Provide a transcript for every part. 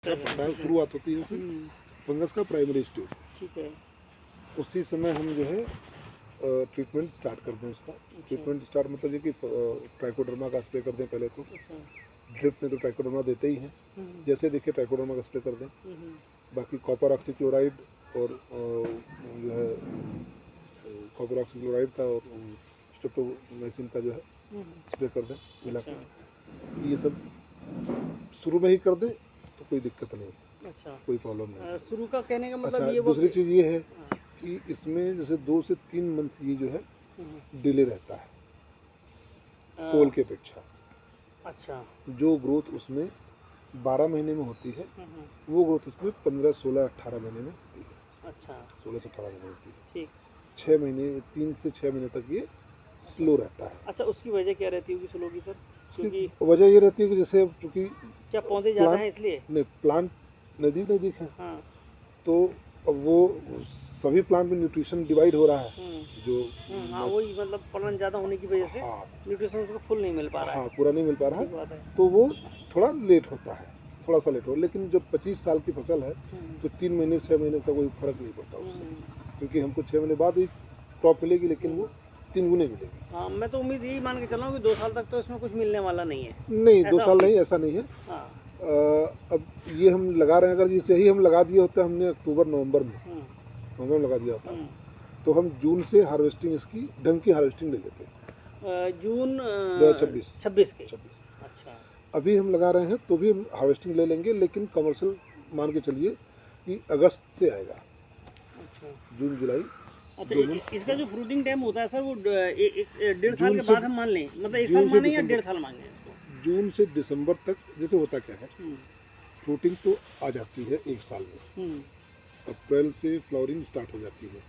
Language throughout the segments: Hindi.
शुरुआत होती है उसकी फंगस का प्राइमरी स्टेज। ठीक है। उसी समय हम जो है ट्रीटमेंट स्टार्ट कर दें उसका। ट्रीटमेंट स्टार्ट मतलब ये कि ट्राइकोडर्मा का स्प्रे कर दें पहले तो। ड्रिप में तो ट्राइकोडर्मा देते ही हैं, जैसे देखिए ट्राइकोडर्मा का स्प्रे कर दें। बाकी कॉपर ऑक्सीक्लोराइड और जो है कॉपर ऑक्सीक्लोराइड का और स्ट्रेप्टोमाइसिन का जो है स्प्रे कर दें मिलाकर। ये सब शुरू में ही कर दें तो कोई दिक्कत नहीं, अच्छा, कोई प्रॉब्लम नहीं। शुरू का कहने का मतलब अच्छा, ये दूसरी चीज़ ये है कि इसमें जैसे 2 से 3 मंथ ये जो है डिले रहता है पोल के अपेक्षा। अच्छा, जो ग्रोथ उसमें 12 महीने में होती है वो ग्रोथ उसमें 15, 16, 18 महीने में होती है। अच्छा, 16 से 18 महीने होती है। ठीक। 6 महीने 3 से 6 महीने तक ये स्लो रहता है। अच्छा, उसकी वजह क्या रहती होगी स्लो की सर? क्योंकि वजह ये रहती है कि जैसे चूँकि क्या पौधे ज़्यादा हैं इसलिए? नहीं, प्लांट नज़दीक है हाँ, तो अब वो सभी प्लांट में न्यूट्रिशन डिवाइड हो रहा है जो हाँ, वही मतलब पलन ज़्यादा होने की वजह से न्यूट्रिशन उसको फुल नहीं मिल पा रहा है। हाँ, पूरा नहीं मिल पा रहा ठीक बात है, है। तो वो थोड़ा लेट होता है, थोड़ा सा लेट हो। लेकिन जो 25 साल की फसल है तो 3 महीने 6 महीने का कोई फर्क नहीं पड़ता उससे, क्योंकि हमको 6 महीने बाद ही क्रॉप मिलेगी, लेकिन वो 3 गुने मिलेगी। हाँ, मैं तो उम्मीद यही मान के चल रहा हूँ कि 2 साल तक तो इसमें कुछ मिलने वाला नहीं है। नहीं, 2 साल नहीं, ऐसा नहीं है। हाँ, अब ये हम लगा रहे हैं, अगर जैसे ही हम लगा दिए होते हमने अक्टूबर नवंबर में लगा दिया होता तो हम जून से हार्वेस्टिंग इसकी ढंग की हार्वेस्टिंग ले लेते। जून 2026 के। अच्छा, अभी हम लगा रहे हैं तो भी हम हार्वेस्टिंग ले लेंगे, लेकिन कमर्शियल मान के चलिए कि अगस्त से आएगा। अच्छा, जून जुलाई। अच्छा, इसका जो फ्रूटिंग टाइम होता है सर वो 1.5 साल के बाद हम मान लें, मतलब 1 साल माने या 1.5 साल मांगे इसको? जून से दिसंबर तक जैसे होता क्या है, फ्रूटिंग तो आ जाती है 1 साल में। अप्रैल से फ्लावरिंग स्टार्ट हो जाती है।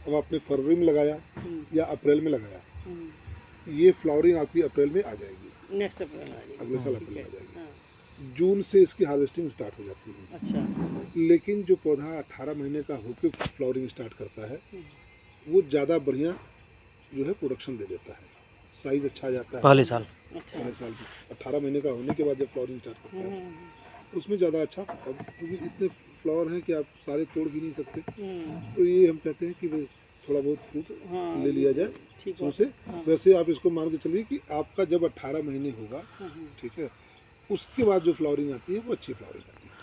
अब आपने फरवरी में लगाया या अप्रैल में लगाया, ये फ्लावरिंग आपकी अप्रैल में आ जाएगी, नेक्स्ट अप्रैल में आ जाएगी, अगले साल अप्रैल में आ जाएगी। जून से इसकी हार्वेस्टिंग स्टार्ट हो जाती है। अच्छा, लेकिन जो पौधा 18 महीने का होकर फ्लावरिंग स्टार्ट करता है वो ज़्यादा बढ़िया जो है प्रोडक्शन दे देता है, साइज अच्छा आ जाता है पहले साल। अच्छा, 18 महीने का होने के बाद जब फ्लावरिंग स्टार्ट करता है तो उसमें ज़्यादा अच्छा, क्योंकि इतने फ्लावर हैं कि आप सारे तोड़ भी नहीं सकते, तो ये हम कहते हैं कि बस थोड़ा बहुत फ्रूट ले लिया जाए। ठीक है से वैसे आप इसको मान के चलिए कि आपका जब 18 महीने होगा, ठीक है, उसके बाद जो फ्लावरिंग आती है वो अच्छी फ्लावरिंग आती है।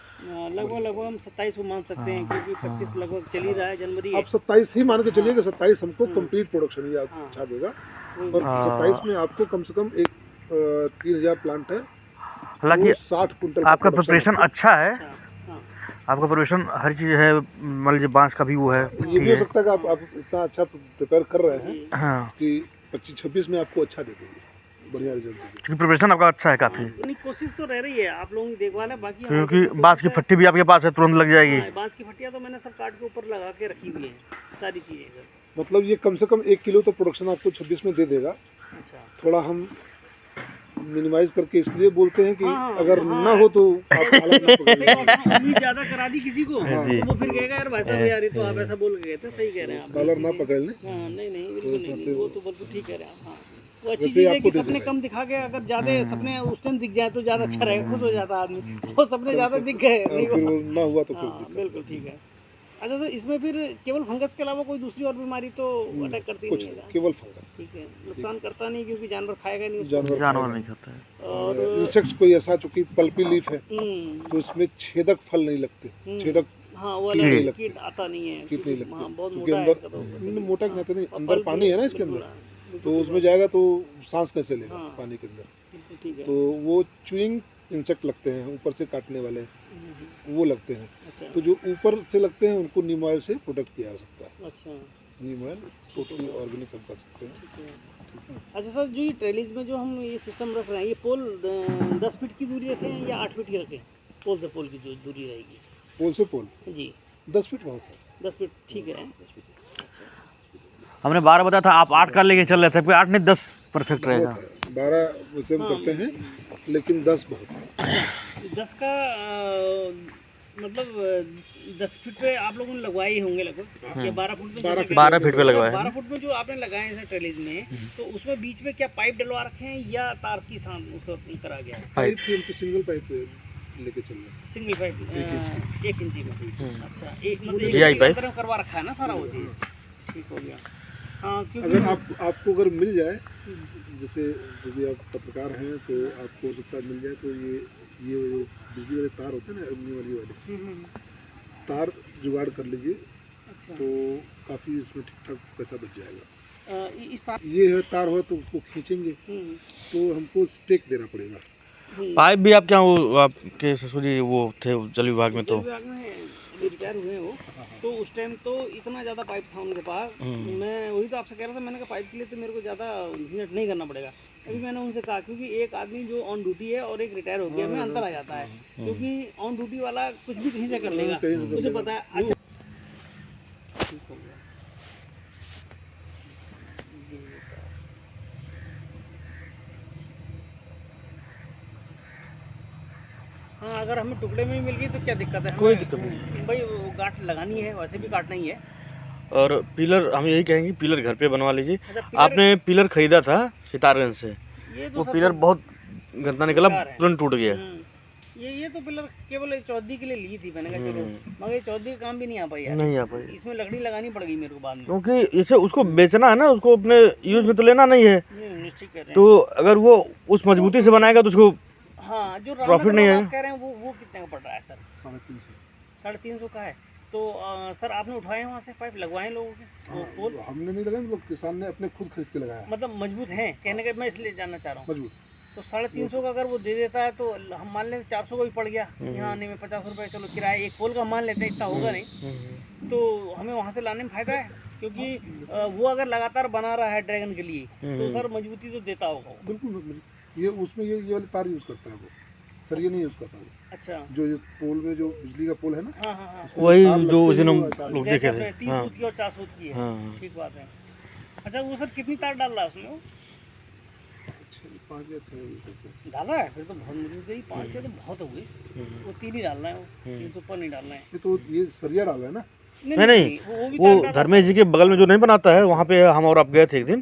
लगभग हम 27 को मान सकते हैं, क्योंकि 25 लगभग चल ही रहा है जनवरी। आप 27 ही मान के चलिए कि 27 हमको कंप्लीट प्रोडक्शन ही अच्छा देगा, और 27 में आपको कम से कम एक 3000 प्लांट है, हालांकि 60 कुंटल आपका प्रिपरेशन अच्छा है। हाँ, आपका प्रिपरेशन हर चीज़ है, मान लीजिए बांस का भी वो है, ये भी हो सकता है कि आप इतना अच्छा प्रिपेयर कर रहे हैं हाँ, कि 25-26 में आपको अच्छा दे देंगे, बढ़िया रिजल्ट देंगे। क्योंकि प्रिपरेशन आपका अच्छा है काफ़ी। नहीं, कोशिश तो रह रही है, आप लोगों की देखभाल है। बाकी क्योंकि बांस की फट्टी भी आपके पास है, तुरंत लग जाएगी। बांस की फट्टियाँ तो मैंने सब काट के ऊपर लगा के रखी हुई हैं, सारी चीज़ें सर। मतलब ये कम से कम 1 किलो तो प्रोडक्शन आपको 26 में दे देगा। अच्छा, थोड़ा हम मिनिमाइज करके इसलिए बोलते हैं कि अगर ना हो तो आप हालत ना पकड़ उम्मीद ज़्यादा करा दी किसी को तो वो फिर कहेगा यार भाई साहब यार ये तो आप ऐसा बोल के गए थे। सही कह रहे हैं आप, कलर ना पकड़ लें। हाँ, नहीं बिल्कुल नहीं, वो तो बिल्कुल ठीक कह रहे हैं आप। हाँ, वो अच्छी चीज़ है कि सपने कम दिखा के अगर ज़्यादा सपने उस टाइम दिख जाए तो ज़्यादा अच्छा रहेगा, खुश हो जाता है आदमी। वो सपने ज़्यादा दिख गए नहीं, फिर वो ना हुआ तो फिर हाँ, बिल्कुल ठीक है। अच्छा सर, इसमें फिर केवल फंगस के अलावा कोई दूसरी और बीमारी तो अटैक करती नहीं है? केवल फंगस। ठीक है, नुकसान करता नहीं क्योंकि जानवर खाएगा नहीं उसको। जानवर नहीं खाता है। और इंसेक्ट्स कोई ऐसा, चूंकि पल्पी लीफ है तो उसमें छेदक फल नहीं लगते, छेदक हाँ, वो अलग कीट आता नहीं है, कीट नहीं लगते, हाँ, बहुत क्योंकि मोटा अंदर मोटा कहते नहीं, अंदर पानी है ना इसके अंदर, तो उसमें जाएगा तो सांस कैसे लेगा पानी के अंदर। ठीक है, तो वो च्यूइंग इंसेक्ट लगते हैं, ऊपर से काटने वाले वो लगते हैं। अच्छा, तो जो ऊपर से लगते हैं उनको नीम ऑयल से प्रोटेक्ट किया जा सकता है। अच्छा, नीम ऑयल टोटली ऑर्गेनिक हम कर सकते हैं। ठीक है। अच्छा सर, जो ये ट्रेलिस में जो हम ये सिस्टम रख रहे हैं, ये पोल 10 फीट की दूरी रखें या 8 फीट की रखें? पोल से पोल की जो दूरी रहेगी? पोल से पोल जी 10 फीट बहुत है। 10 फीट ठीक है। अच्छा, हमने 12 बताया था, आप 8 का लेके चल रहे थे, 8 नहीं 10 परफेक्ट रहेगा। 12 वैसे हम करते हैं, लेकिन 10 बहुत है। 10 का मतलब 10 फीट पे आप लोगों ने लगवाए ही होंगे लगभग, या 12 फुट में? 12 फीट पे लगवाए। 12 फुट में जो आपने लगाए हैं ट्रेलिस में, तो उसमें बीच में क्या पाइप डलवा रखे हैं या तार की सांस करा गया है? पाइप तो सिंगल पाइप लेके चल रहे हैं। सिंगल पाइप 1 इंची में। अच्छा, एक मतलब GI एक पाइप। अंदर में करवा रखा है ना सारा वो चीज़। ठीक हो गया। हाँ, क्योंकि अगर आपको अगर मिल जाए, जैसे यदि आप पत्रकार हैं तो आपको हो सकता है मिल जाए, तो ये जो बिजली वाले तार होते हैं ना, एल्युमिनियम वाले तार जुगाड़ कर लीजिए, अच्छा, तो काफ़ी इसमें ठीक ठाक पैसा बच जाएगा। इस साथ ये है तार हो तो उसको खींचेंगे तो हमको स्टेक देना पड़ेगा। पाइप भी आप क्या वो आपके ससुर जी वो थे जल विभाग में, तो विभाग में अभी रिटायर हुए हैं वो, तो उस टाइम तो इतना ज़्यादा पाइप था उनके पास। मैं वही तो आपसे कह रहा था, मैंने कहा पाइप के लिए तो मेरे को ज़्यादा झंझट नहीं करना पड़ेगा। अभी मैंने उनसे कहा, क्योंकि एक आदमी जो ऑन ड्यूटी है और एक रिटायर हो गया में अंतर आ जाता है, क्योंकि ऑन ड्यूटी वाला कुछ भी कहीं से कर लेगा, मुझे पता है। अच्छा, ठीक हो गया। हाँ, अगर हमें टुकड़े में ही मिल गई तो क्या दिक्कत है? कोई हमें दिक्कत नहीं। भाई वो गांठ लगानी है, वैसे भी काटना ही है। और पिलर हम यही कहेंगे, पिलर घर पे बनवा लीजिए। अच्छा, पिलर आपने पिलर खरीदा था सितारगंज से, ये तो वो सब पिलर बहुत गंदा निकला, बेकार है। तुरंत टूट गया। ये तो पिलर केवल एक चौधरी के लिए ली थी, मैंने कहा चलो, मगर ये चौधरी का काम भी नहीं आ पाई यार। नहीं आ पाई, इसमें लकड़ी लगानी पड़ गई मेरे को बाद में। क्योंकि इसे उसको बेचना है ना, उसको अपने यूज में तो लेना नहीं है। निश्चित कह रहे हैं। तो अगर वो उस मजबूती से बनाएगा तो उसको हाँ, जो प्रॉफिट नहीं है। आप कह रहे हैं वो कितने का पड़ रहा है सर? 350। 350 का है। तो सर आपने उठाए वहाँ से पाइप लगवाए लोगों के वो पोल? हमने नहीं लगाया, मतलब किसान ने अपने खुद खरीद के लगाया। मतलब मजबूत हैं कहने का, मैं इसलिए जानना चाह रहा हूँ। मजबूत। तो 350 का अगर वो दे देता है तो हम मान लेते 400 का भी पड़ गया यहाँ आने में, 50 रुपये चलो किराया एक पोल का मान लेते हैं, इतना होगा नहीं, तो हमें वहाँ से लाने में फ़ायदा है, क्योंकि वो अगर लगातार बना रहा है ड्रैगन के लिए तो सर मजबूती तो देता होगा वो। बिल्कुल, ये उसमें ये वाली तार यूज़ करता है वो, सर ये नहीं यूज़ करता वो। अच्छा, जो ये पोल में जो बिजली का पोल है ना, हाँ हाँ हाँ, वही तार जो लगते उस दिन हैं, हम वो तार लोग जैसे देखे आपने थे। 30 हाँ सूत की और 4 सूत की है। हाँ। ठीक बात है। अच्छा, वो सर कितनी तार डाल रहा है उसमें? वो 5 या 6 डाला है फिर तो बहुत मजबूत है, 5-6 तो बहुत हो गई। वो 3 ही डालना है, वो 3 से ऊपर नहीं डालना है। ये तो ये सरिया डाला है ना। नहीं, वो भी वो तार डाला धर्मेश जी के बगल में जो नहीं बनाता है, वहाँ पे हम और आप गए थे एक दिन,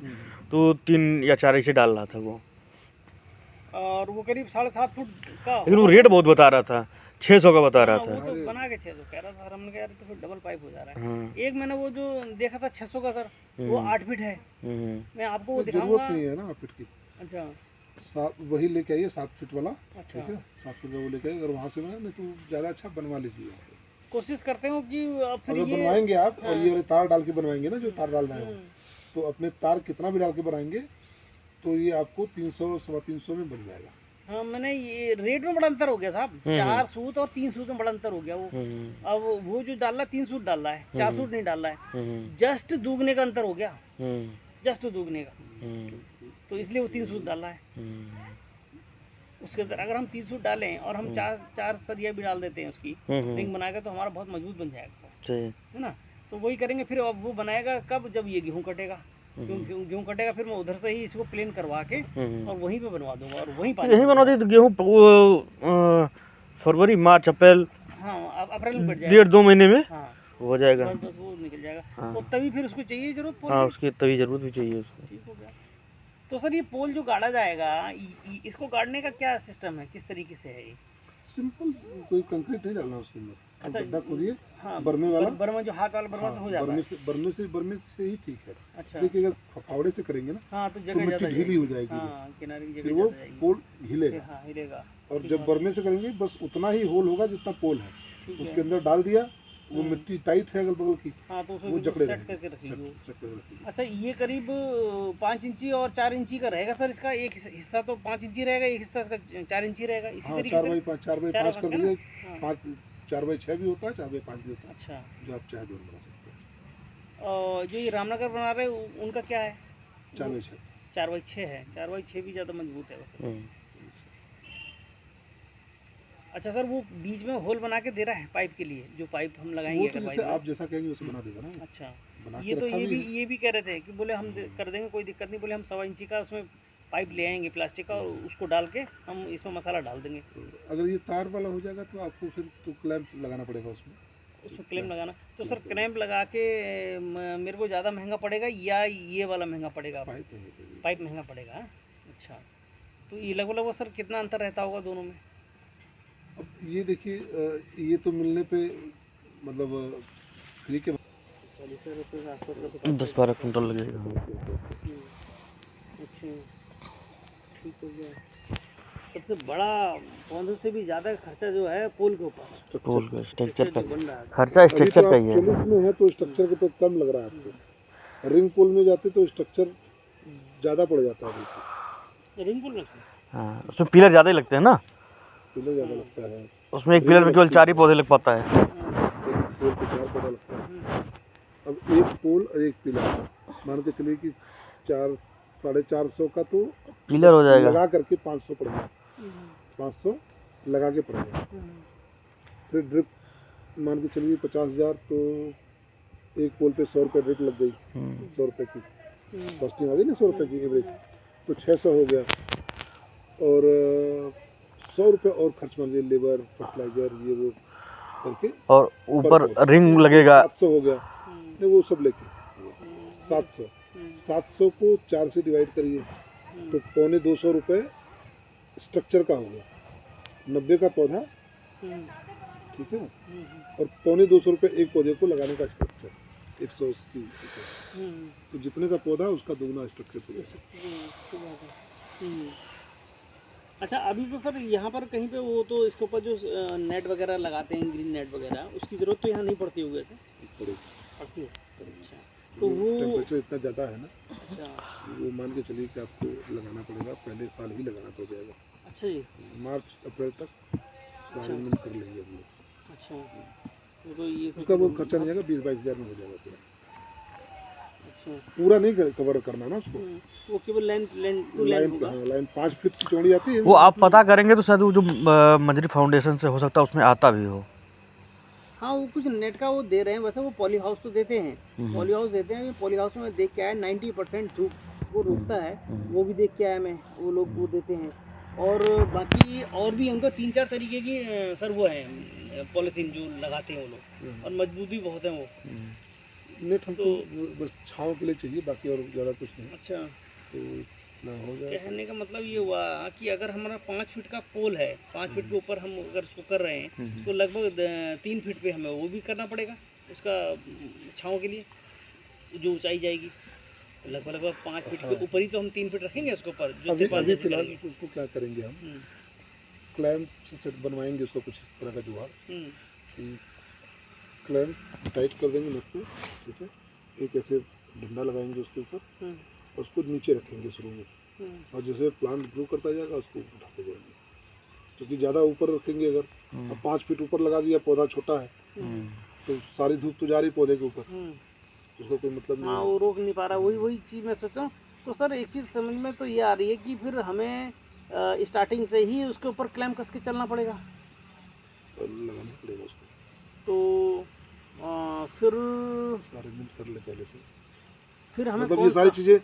तो 3 या 4 ऐसे डाल रहा था वो, और वो करीब 7.5 फुट का। लेकिन वो रेट बहुत बता रहा था, 600 का बता रहा हाँ, था। वो तो बना के 600 कह रहा था सर, हमने कहा यार तो फिर डबल पाइप हो जा रहा है। हाँ। एक मैंने वो जो देखा था 600 का सर, वो 8 फीट है। मैं आपको वो जरूरत दिखाऊंगा। नहीं है ना 8 फीट की, अच्छा 7 वही लेके आइए, 7 फीट वाला। अच्छा, ठीक है, 7 फीट का वो लेके आइए। अगर वहाँ से बना नहीं तो ज़्यादा अच्छा बनवा लीजिए। कोशिश करते हो कि फिर अगर ये बनवाएंगे आप और ये वाले तार डाल के बनवाएंगे ना, जो तार डाल रहे हैं, तो अपने तार कितना भी डाल के बनाएंगे तो ये आपको 300-325 में बन जाएगा। हाँ, मैंने ये रेट में बड़ा अंतर हो गया साहब, 4 सूत और 3 सूत में बड़ा अंतर हो गया वो। अब वो जो डाल रहा है 3 सूत डाल रहा है, 4 सूत नहीं डाल रहा है, जस्ट दूगने का अंतर हो गया, जस्ट दूगने का। तो इसलिए वो 3 सूत डाल रहा है। उसके अंदर अगर हम 3 सूत डालें और हम 4 सरिया भी डाल देते हैं उसकी रिंग बनाएगा, तो हमारा बहुत मजबूत बन जाएगा, है ना। तो वही करेंगे फिर। अब वो बनाएगा कब? जब ये गेहूँ कटेगा। गेहूँ कटेगा फिर मैं उधर से ही इसको प्लेन करवा के और वहीं पे बनवा दूंगा और वहीं पानी यही बना दी तो गेहूँ फरवरी, मार्च, अप्रैल, हाँ अप्रैल में बढ़ जाएगा। 1.5-2 महीने में हाँ, हो जाएगा। बस वो निकल जाएगा। हाँ। तो तभी फिर उसको चाहिए जरूरत पोल हाँ, की। उसकी तभी जरूरत भी चाहिए उसको। ठीक हो गया। तो सर ये पोल जो गाड़ा जाएगा, इसको गाड़ने का क्या सिस्टम है, किस तरीके से है ये? सिंपल, कोई कंक्रीट नहीं डालना उसके अंदर। अच्छा, गड्ढा खोदिए, हाँ, बर्मे वाला, बर्मा जो हाथ वाला बर्मा से हो जाता है। बर्मे से ही ठीक है। अच्छा, देखिए अगर फावड़े से करेंगे ना हाँ, तो तो जगह मिट्टी ज्यादा ढीली हो जाएगी, हाँ, किनारे की फिर जगह वो ज्यादा जाएगी। पोल हिलेगा। हाँ, हिलेगा। और जब बर्मे से करेंगे बस उतना ही होल होगा जितना पोल है, ठीक है। उसके अंदर डाल दिया, वो मिट्टी टाइट है अगल बगल की, हाँ, तो वो उसको जकड़े सेट रहेंगे, करके रखिए वो। सेट करके रखिए। अच्छा, ये करीब 5 इंची और 4 इंची का रहेगा सर। इसका एक हिस्सा तो 5 इंची रहेगा, एक हिस्सा इसका 4 इंची रहेगा, इसी हाँ, तरीके 4 से। बाई 5 कर है ना? दीजिए। हाँ। 4 बाई 6 भी होता है, 4 बाई 5 भी होता है, अच्छा, जो आप चाहे दोनों बना सकते हैं। और जो ये रामनगर बना रहे उनका क्या है? 4 बाई 6 4x6 है। 4x6 भी ज़्यादा मजबूत है वैसे। अच्छा सर, वो बीच में होल बना के दे रहा है पाइप के लिए, जो पाइप हम लगाएंगे वो तो अगर जैसे पाइप आप जैसा कहेंगे वैसे बना देगा ना। अच्छा, बना ये के तो रखा भी है। ये भी कह रहे थे कि बोले हम कर देंगे, कोई दिक्कत नहीं। बोले हम 1.25 इंची का उसमें पाइप ले आएंगे प्लास्टिक का, और उसको डाल के हम इसमें मसाला डाल देंगे। अगर ये तार वाला हो जाएगा तो आपको फिर तो क्लैंप लगाना पड़ेगा उसमें क्लेम लगाना। तो सर क्रैम्प लगा के मेरे को ज़्यादा महंगा पड़ेगा या ये वाला महंगा पड़ेगा? पाइप महंगा पड़ेगा। अच्छा, तो ये लगभग सर कितना अंतर रहता होगा दोनों में? अब ये देखिए ये तो मिलने पे मतलब फ्री के 40 रुपये के आसपास का तो 10-12 कुंटल लगेगा। अच्छा, ठीक हो गया। सबसे बड़ा पौधों से भी ज़्यादा खर्चा जो है पोल के ऊपर, पोल का स्ट्रक्चर का जो बन रहा है। खर्चा अभी स्ट्रक्चर तो का आप ही है। पुलिस में है तो स्ट्रक्चर के पे कम लग रहा है आपको। रिंग पोल में जाते तो स्ट्रक्चर ज़्यादा पड़ जाता है, अभी रिंग पोल रखते हैं। हाँ, उसमें पिलर ज़्यादा ही लगते हैं ना। पिलर ज़्यादा लगता है, उसमें एक पिलर में केवल 4 ही पौधे लग पाता है। एक पोल पे 4 पौधा लगता है। अब एक पोल और एक पिलर मान के चलिए कि 400-450 का तो पिलर हो जाएगा। लगा करके 500 पड़ेगा, 500 लगा के पड़ेगा। फिर ड्रिप मान के चलिए 50,000 तो एक पोल पे 100 रुपये ड्रिप लग गई, 100 रुपये की कॉस्टिंग आ गई ना, 100 रुपये की एवरेज, तो 600 हो गया। और 100 रुपये और खर्च मान लीजिए, लेबर फर्टिलाइजर ये वो करके, और ऊपर रिंग लगेगा। 700 हो गया, नहीं वो सब लेके 700 को 4 से डिवाइड करिए तो 250 रुपये स्ट्रक्चर का हो गया, 90 का पौधा, ठीक है। और 250 रुपये एक पौधे को लगाने का स्ट्रक्चर 180 रुपये, तो जितने का पौधा उसका दोगुना स्ट्रक्चर पूरा। अच्छा, अभी तो सर यहाँ पर कहीं पे वो तो इसके ऊपर जो नेट वगैरह लगाते हैं, ग्रीन नेट वगैरह, उसकी ज़रूरत तो यहाँ नहीं पड़ती होगी ऐसे? पड़ती है। अच्छा, तो वो टेम्परेचर इतना ज़्यादा है ना, अच्छा, वो मान के चलिए कि आपको लगाना पड़ेगा, पहले साल ही लगाना पड़ जाएगा। अच्छा जी, मार्च अप्रैल तक अरेंजमेंट कर लेंगे हम लोग। अच्छा, तो ये उसका बहुत खर्चा नहीं जाएगा, 20-22 हज़ार में हो जाएगा पूरा। अच्छा, पूरा नहीं कवर करना ना उसको, वो केवल लाइन लाइन होगा। लाइन 5 फीट की चौड़ी आती है वो आप पता करेंगे तो शायद वो जो मंजरी फाउंडेशन से हो सकता है उसमें आता भी हो। हाँ, वो कुछ नेट का वो दे रहे हैं, वैसे वो पॉली हाउस तो देते हैं, पॉली हाउस देते हैं। पॉली हाउस में देख के आया 90% धूप वो रोकता है, वो भी देख के आया मैं, वो लोग वो देते हैं। और बाकी और भी उनका 3-4 तरीके की सर वो है पॉलीथीन जो लगाते हैं वो लोग, और मजबूत भी बहुत है वो। नेट हमको बस छाँव के लिए चाहिए, बाकी और ज़्यादा कुछ नहीं। अच्छा, तो इतना हो जाए। कहने का मतलब ये हुआ कि अगर हमारा 5 फीट का पोल है, 5 फीट के ऊपर हम अगर उसको कर रहे हैं तो लगभग 3 फीट पे हमें वो भी करना पड़ेगा उसका छाँव के लिए, जो ऊंचाई जाएगी लगभग 5 फीट के ऊपर ही तो हम 3 फीट रखेंगे उसके ऊपर। जो अभी फिलहाल उसको क्या करेंगे हम, क्लैम्प से सेट बनवाएंगे उसको, कुछ इस तरह का जुगाड़ कि क्लैम्प टाइट कर देंगे नट को, ठीक है। एक ऐसे डंडा लगाएंगे उसके ऊपर और उसको नीचे रखेंगे शुरू में, और जैसे प्लांट ग्रो करता जाएगा उसको उठाते जाएंगे, क्योंकि ज़्यादा ऊपर रखेंगे अगर, अब 5 फीट ऊपर लगा दिया, पौधा छोटा है तो सारी धूप तो जा रही पौधे के ऊपर, उसका कोई मतलब नहीं। हाँ, वो रोक नहीं पा रहा, वही चीज़ मैं सोच रहा हूँ। तो सर एक चीज़ समझ में तो ये आ रही है कि फिर हमें स्टार्टिंग से ही उसके ऊपर क्लैम्प कस के चलना पड़ेगा, तो लगाना पड़ेगा उसको, तो फिर अरेंजमेंट कर ले पहले से। फिर हमें मतलब ये सारी चीज़ें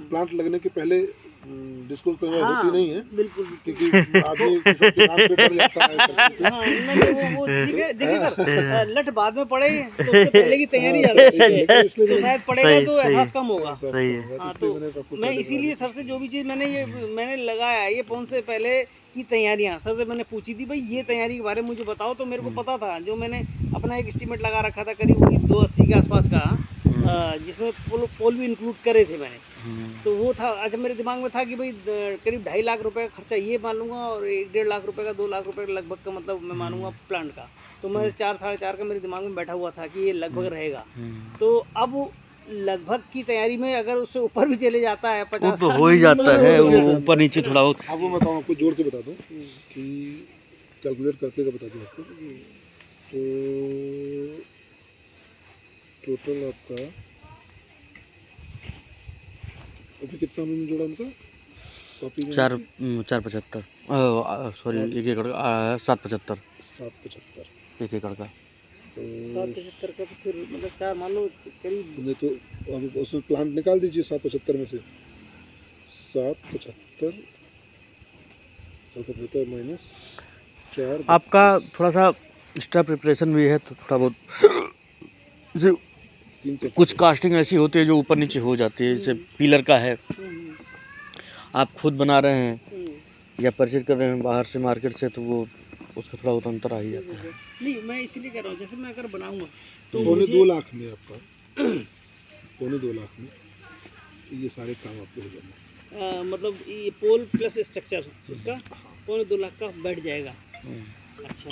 प्लांट लगने के पहले डिस्कस करना होती नहीं है, बिल्कुल, क्योंकि आदमी किसी किसान पे डर जाता है करने से। हाँ, नहीं, वो ठीक है। देखिए सर, लट बाद में पड़े तो उससे पहले की तैयारी ज़्यादा है, तो शायद पड़ेगा तो एहसास कम होगा। सही है। हाँ, तो मैं इसीलिए सर से जो भी चीज़ मैंने लगाया है, ये फोन से पहले की तैयारियाँ सर से मैंने पूछी थी, भाई ये तैयारी के बारे में मुझे बताओ, तो मेरे को पता था, जो मैंने अपना एक एस्टीमेट लगा रखा था करीब 280 के आसपास का, जिसमें पोल भी इंक्लूड करे थे मैंने, तो वो था। अच्छा, मेरे दिमाग में था कि भाई करीब 2.5 लाख रुपए का खर्चा ये मान लूँगा, और 1-1.5 लाख रुपए का, 2 लाख रुपए का लगभग का मतलब मैं मानूंगा प्लांट का, तो मैं 4-4.5 का मेरे दिमाग में बैठा हुआ था कि ये लगभग रहेगा। तो अब लगभग की तैयारी में अगर उससे ऊपर भी चले जाता है 50 तो हो ही जाता है, वो ऊपर नीचे थोड़ा बहुत। आपको बताऊँ, आपको जोड़ के बता दूँ कि कैलकुलेट करके का बता दूँ आपको, तो टोटल आपका अभी कितना हमने जोड़ा उनका कॉपी में? 4.75 सॉरी 1 एकड़ 7.75 1 एकड़ का, तो 7.75 का, तो फिर मतलब 4 मान लो करीब। नहीं तो अब उसमें प्लांट निकाल दीजिए 775 में से, 775 माइनस 4। आपका थोड़ा सा एक्स्ट्रा प्रिपरेशन भी है, तो थोड़ा बहुत कुछ कास्टिंग ऐसी होती है जो ऊपर नीचे हो जाती है, जैसे पिलर का है, आप खुद बना रहे हैं या परचेज कर रहे हैं बाहर से मार्केट से, तो वो उसका थोड़ा बहुत अंतर आ ही जाता है। नहीं, मैं इसलिए कह रहा हूँ, जैसे मैं अगर बनाऊंगा तो पौने मुझे 2 लाख में आपका पौने 2 लाख में ये सारे काम आपके हो जाएंगे। मतलब ये पोल प्लस स्ट्रक्चर उसका पौने 2 लाख का बैठ जाएगा। अच्छा,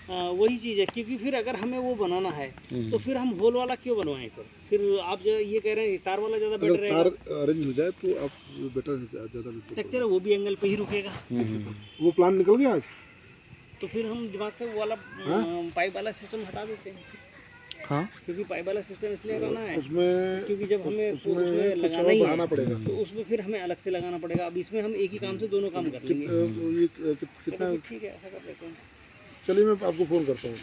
वही चीज़ है, क्योंकि फिर अगर हमें वो बनाना है तो फिर हम होल वाला क्यों बनवाएं? फिर आप जो ये कह रहे हैं तार वाला ज़्यादा बेटर अगर रहेगा। तार अरेंज हो जाए तो आप बेटर ज़्यादा स्ट्रक्चर है वो भी एंगल पे ही रुकेगा। वो प्लान निकल गया आज। तो फिर हम दिमाग से वो वाला पाइप वाला सिस्टम हटा देते हैं, हाँ, क्योंकि पाइप वाला सिस्टम इसलिए हटाना है उसमें क्योंकि जब हमें उसमें कुछ लगाना और ही बढ़ाना है पड़ेगा। तो उसमें फिर हमें अलग से लगाना पड़ेगा। अब इसमें हम एक ही काम से दोनों काम कर लेंगे। ये कितना, चलो ठीक है, ऐसा कर लेते हैं। चलिए मैं आपको फ़ोन करता हूँ।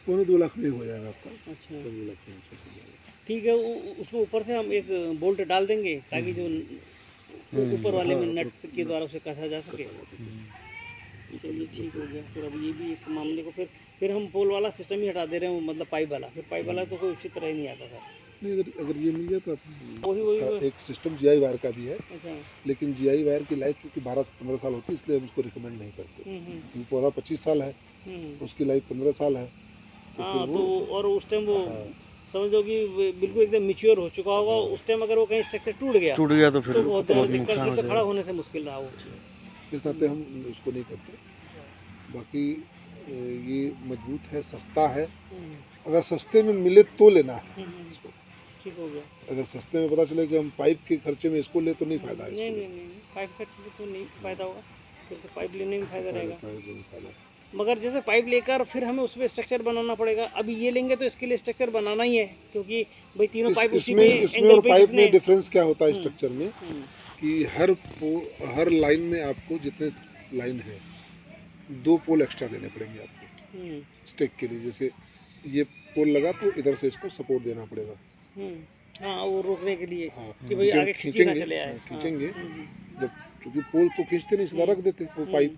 पौने 2 लाख में हो जाएगा आपका। अच्छा, पौने 2 लाख में हो जाएगा। ठीक है। उसमें ऊपर से हम एक बोल्ट डाल देंगे ताकि जो ऊपर वाले में नट के द्वारा उसे कसा जा सके। चलिए ठीक हो गया। फिर अब ये भी एक मामले को फिर हम पोल वाला सिस्टम ही हटा दे रहे हैं, मतलब पाइप वाला। फिर पाइप वाला तो कोई उचित तरह ही नहीं आता सर। नहीं, अगर ये मिल गया तो वही इसका एक सिस्टम जीआई वायर का भी है, अच्छा, लेकिन जीआई वायर की लाइफ चूँकि 12-15 साल होती है, इसलिए हम उसको रिकमेंड नहीं करते। क्योंकि पौधा 25 साल है, उसकी लाइफ 15 साल है, तो हाँ। फिर तो वो और उस टाइम वो हाँ, समझो कि बिल्कुल एकदम मिच्योर हो चुका होगा। उस टाइम अगर वो कहीं स्ट्रक्चर टूट गया तो फिर तो बहुत बहुत दिक्कत, नुकसान हो फिर तो खड़ा जाएगा। होने से मुश्किल रहा वो। इस नाते हम उसको नहीं करते। बाकी ये मजबूत है, सस्ता है। अगर सस्ते में मिले तो लेना है इसको। ठीक हो गया। अगर सस्ते में पता चले कि हम पाइप के खर्चे में इसको ले तो नहीं फायदा है। नहीं नहीं नहीं, पाइप खर्च में तो नहीं फायदा होगा, फिर तो पाइप लेने में फायदा रहेगा। फायदा। मगर जैसे पाइप लेकर फिर हमें उस पर स्ट्रक्चर बनाना पड़ेगा। अभी ये लेंगे तो इसके लिए स्ट्रक्चर बनाना ही है, क्योंकि भाई तीनों पाइप उसी पे इसमें एंगल और पे पाइप खींचने में डिफरेंस क्या होता है हम्म। स्ट्रक्चर में, हम्म, कि हर लाइन में आपको जितने लाइन है 2 पोल एक्स्ट्रा देने पड़ेंगे आपको हम्म, स्टेक के लिए। जैसे ये पोल लगा तो इधर से इसको सपोर्ट देना पड़ेगा। हाँ, वो रोकने के लिए हाँ, कि भाई क्योंकि आगे खींची ना चले आए। खींचेंगे जब, क्योंकि पोल तो खींचते नहीं, सीधा रख देते वो पाइप,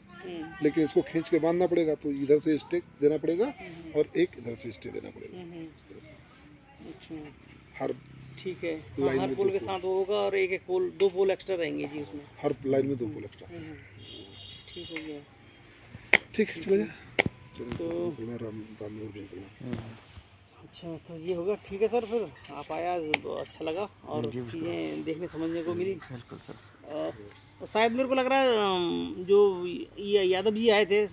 लेकिन इसको खींच के बांधना पड़ेगा, तो इधर से स्टेक देना पड़ेगा और एक इधर से स्टेक देना पड़ेगा। इस तरह से अच्छा, हर ठीक है। लाइन हर में पोल 2 के पोल, साथ वो होगा और एक पोल, 2 पोल एक्स्ट्रा रहेंगे जी उसमें। हर लाइन में 2 पोल एक्स्ट्रा। ठीक हो गया। ठीक है, चलेगा। तो- रामनगर भी निकलना। अच्छा, तो ये होगा। ठीक है सर, फिर आप आया, अच्छा लगा और चीज़ें देखने समझने को मिली। बिल्कुल सर। शायद मेरे को लग रहा है जो ये यादव जी आए थे